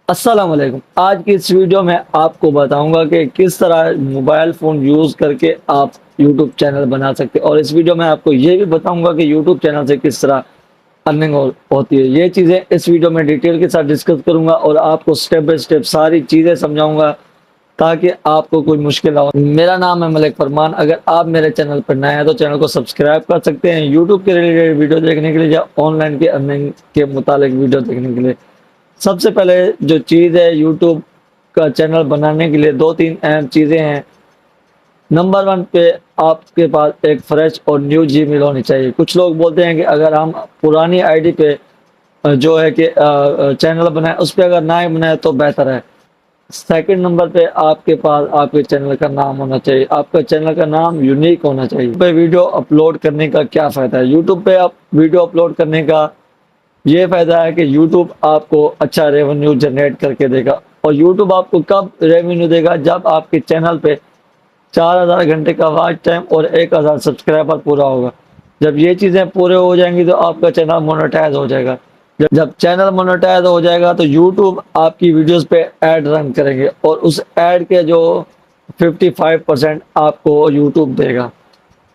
अस्सलाम वालेकुम। आज की इस वीडियो में आपको बताऊंगा कि किस तरह मोबाइल फ़ोन यूज़ करके आप यूट्यूब चैनल बना सकते हैं और इस वीडियो में आपको ये भी बताऊंगा कि यूट्यूब चैनल से किस तरह अर्निंग होती है। ये चीज़ें इस वीडियो में डिटेल के साथ डिस्कस करूंगा और आपको स्टेप बाय स्टेप सारी चीज़ें समझाऊंगा ताकि आपको कोई मुश्किल ना हो। मेरा नाम है मलिक फरमान। अगर आप मेरे चैनल पर नए हैं तो चैनल को सब्सक्राइब कर सकते हैं यूट्यूब के रिलेटेड वीडियो देखने के लिए या ऑनलाइन के अर्निंग के मुतालिक वीडियो देखने के लिए। सबसे पहले जो चीज़ है यूट्यूब का चैनल बनाने के लिए 2-3 अहम चीज़ें हैं। नंबर 1 पे आपके पास एक फ्रेश और न्यू जीमेल होनी चाहिए। कुछ लोग बोलते हैं कि अगर हम पुरानी आईडी पे जो है कि चैनल बनाए उस पर अगर ना ही बनाए तो बेहतर है। सेकंड नंबर पे आपके पास आपके चैनल का नाम होना चाहिए। आपका चैनल का नाम यूनिक होना चाहिए। पे वीडियो अपलोड करने का क्या फ़ायदा है? यूट्यूब पे आप वीडियो अपलोड करने का ये फ़ायदा है कि YouTube आपको अच्छा रेवेन्यू जनरेट करके देगा। और YouTube आपको कब रेवेन्यू देगा? जब आपके चैनल पे 4000 घंटे का वॉच टाइम और 1000 सब्सक्राइबर पूरा होगा। जब ये चीज़ें पूरे हो जाएंगी तो आपका चैनल मोनेटाइज हो जाएगा। जब चैनल मोनेटाइज हो जाएगा तो YouTube आपकी वीडियोस पे ऐड रन करेंगे और उस ऐड के जो 55% आपको YouTube देगा।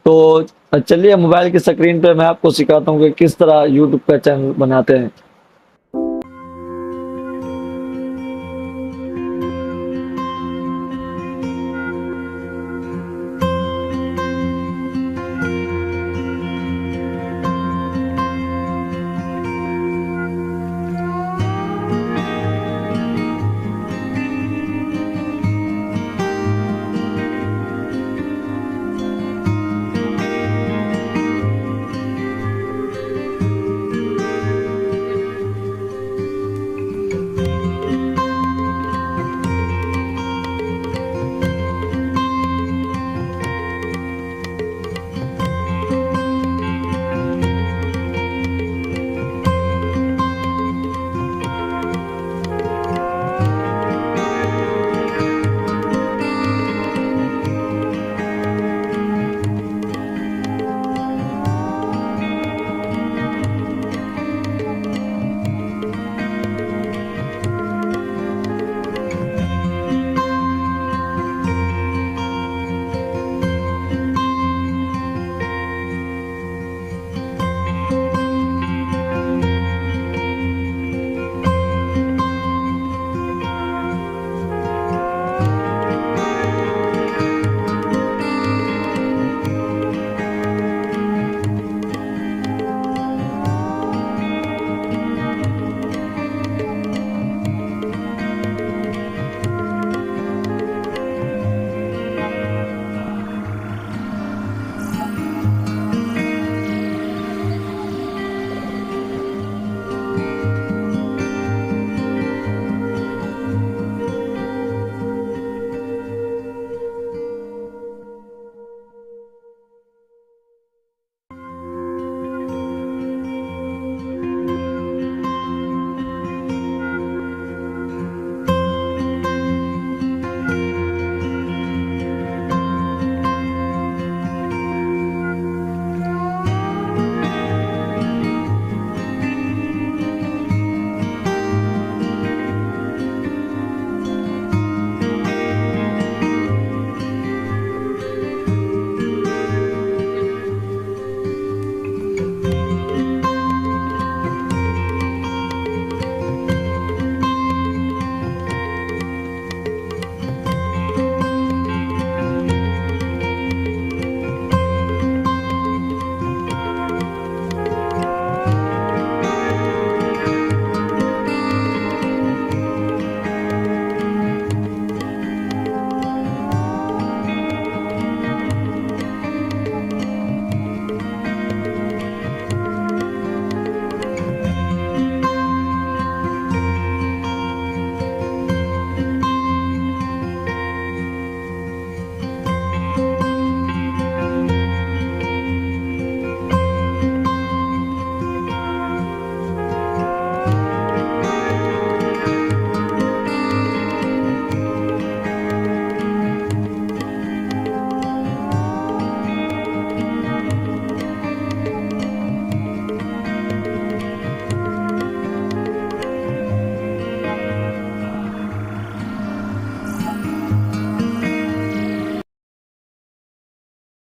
तो चलिए मोबाइल की स्क्रीन पे मैं आपको सिखाता हूँ कि किस तरह यूट्यूब का चैनल बनाते हैं।